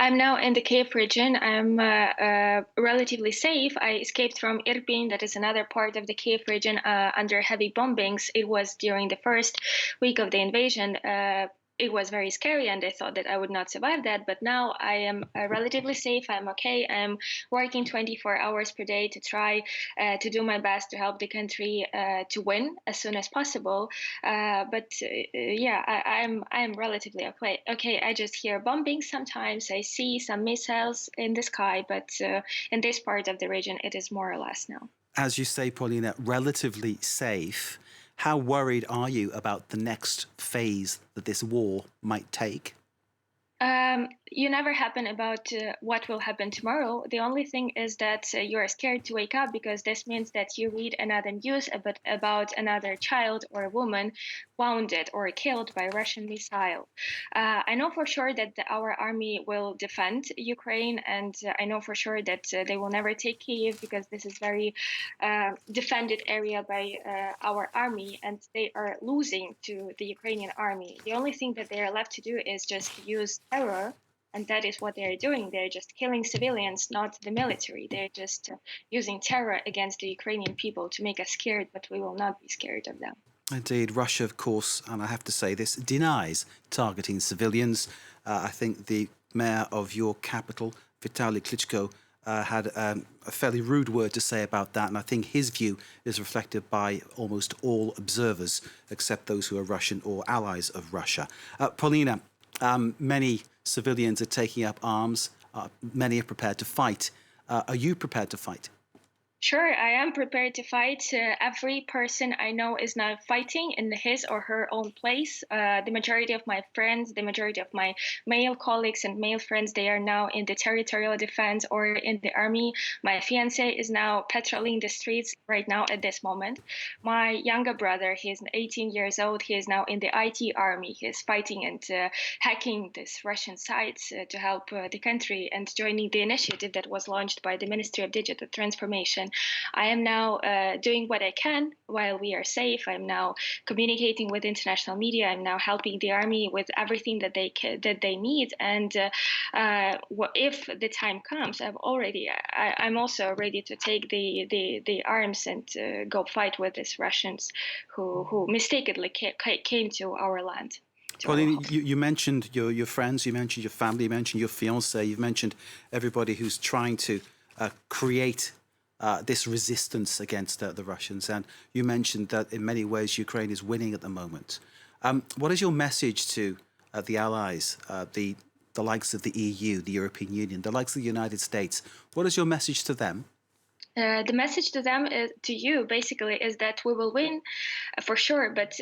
I'm now in the Kyiv region. I'm relatively safe. I escaped from Irpin, that is another part of the Kyiv region, under heavy bombings. It was during the first week of the invasion. It was very scary, and I thought that I would not survive that. But now I am relatively safe. I'm okay. I'm working 24 hours per day to try to do my best to help the country to win as soon as possible. I'm relatively okay. Okay, I just hear bombing sometimes. I see some missiles in the sky, but in this part of the region, it is more or less now. As you say, Paulina, relatively safe. How worried are you about the next phase that this war might take? You never happen about what will happen tomorrow. The only thing is that you are scared to wake up because this means that you read another news about another child or a woman wounded or killed by Russian missile. I know for sure that our army will defend Ukraine, and I know for sure that they will never take Kyiv because this is very defended area by our army, and they are losing to the Ukrainian army. The only thing that they are left to do is just use terror, and that is what they're doing. They're just killing civilians, not the military. They're just using terror against the Ukrainian people to make us scared, but we will not be scared of them. Indeed, Russia, of course, and I have to say this, denies targeting civilians. I think the mayor of your capital, Vitaly Klitschko, had a fairly rude word to say about that, and I think his view is reflected by almost all observers, except those who are Russian or allies of Russia. Paulina, many civilians are taking up arms. Many are prepared to fight. Are you prepared to fight? Sure, I am prepared to fight. Every person I know is now fighting in his or her own place. The majority of my friends, the majority of my male colleagues and male friends, they are now in the territorial defense or in the army. My fiance is now patrolling the streets right now at this moment. My younger brother, he is 18 years old. He is now in the IT army. He is fighting and hacking these Russian sites to help the country and joining the initiative that was launched by the Ministry of Digital Transformation. I am now doing what I can while we are safe. I'm now communicating with international media. I'm now helping the army with everything that they need. And if the time comes, I'm also ready to take the arms and go fight with these Russians who mistakenly came to our land. Pauline, you mentioned your friends, you mentioned your family, you mentioned your fiance, you've mentioned everybody who's trying to create this resistance against the Russians. And you mentioned that in many ways Ukraine is winning at the moment. What is your message to the allies, the likes of the EU, the European Union, the likes of the United States? What is your message to them? The message to them, to you, basically, is that we will win for sure, but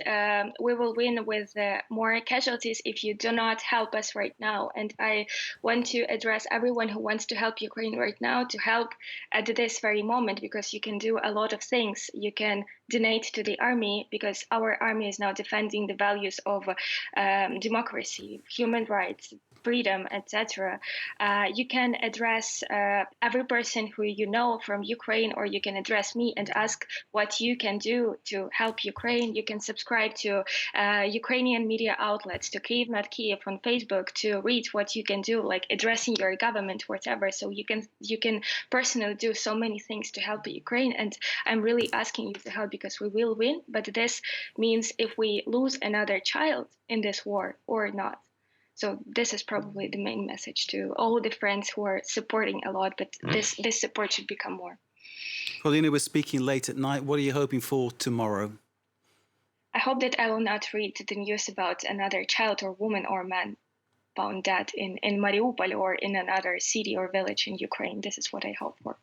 we will win with more casualties if you do not help us right now. And I want to address everyone who wants to help Ukraine right now to help at this very moment, because you can do a lot of things. You can donate to the army, because our army is now defending the values of democracy, human rights, freedom, etc. You can address every person who you know from Ukraine, or you can address me and ask what you can do to help Ukraine. You can subscribe to Ukrainian media outlets, to Kyiv Not Kyiv on Facebook, to read what you can do, like addressing your government, whatever. So you can personally do so many things to help Ukraine, and I'm really asking you to help, because we will win. But this means if we lose another child in this war or not. So this is probably the main message to all the friends who are supporting a lot, but this support should become more. Paulina, we're speaking late at night. What are you hoping for tomorrow? I hope that I will not read the news about another child or woman or man found dead in Mariupol or in another city or village in Ukraine. This is what I hope for.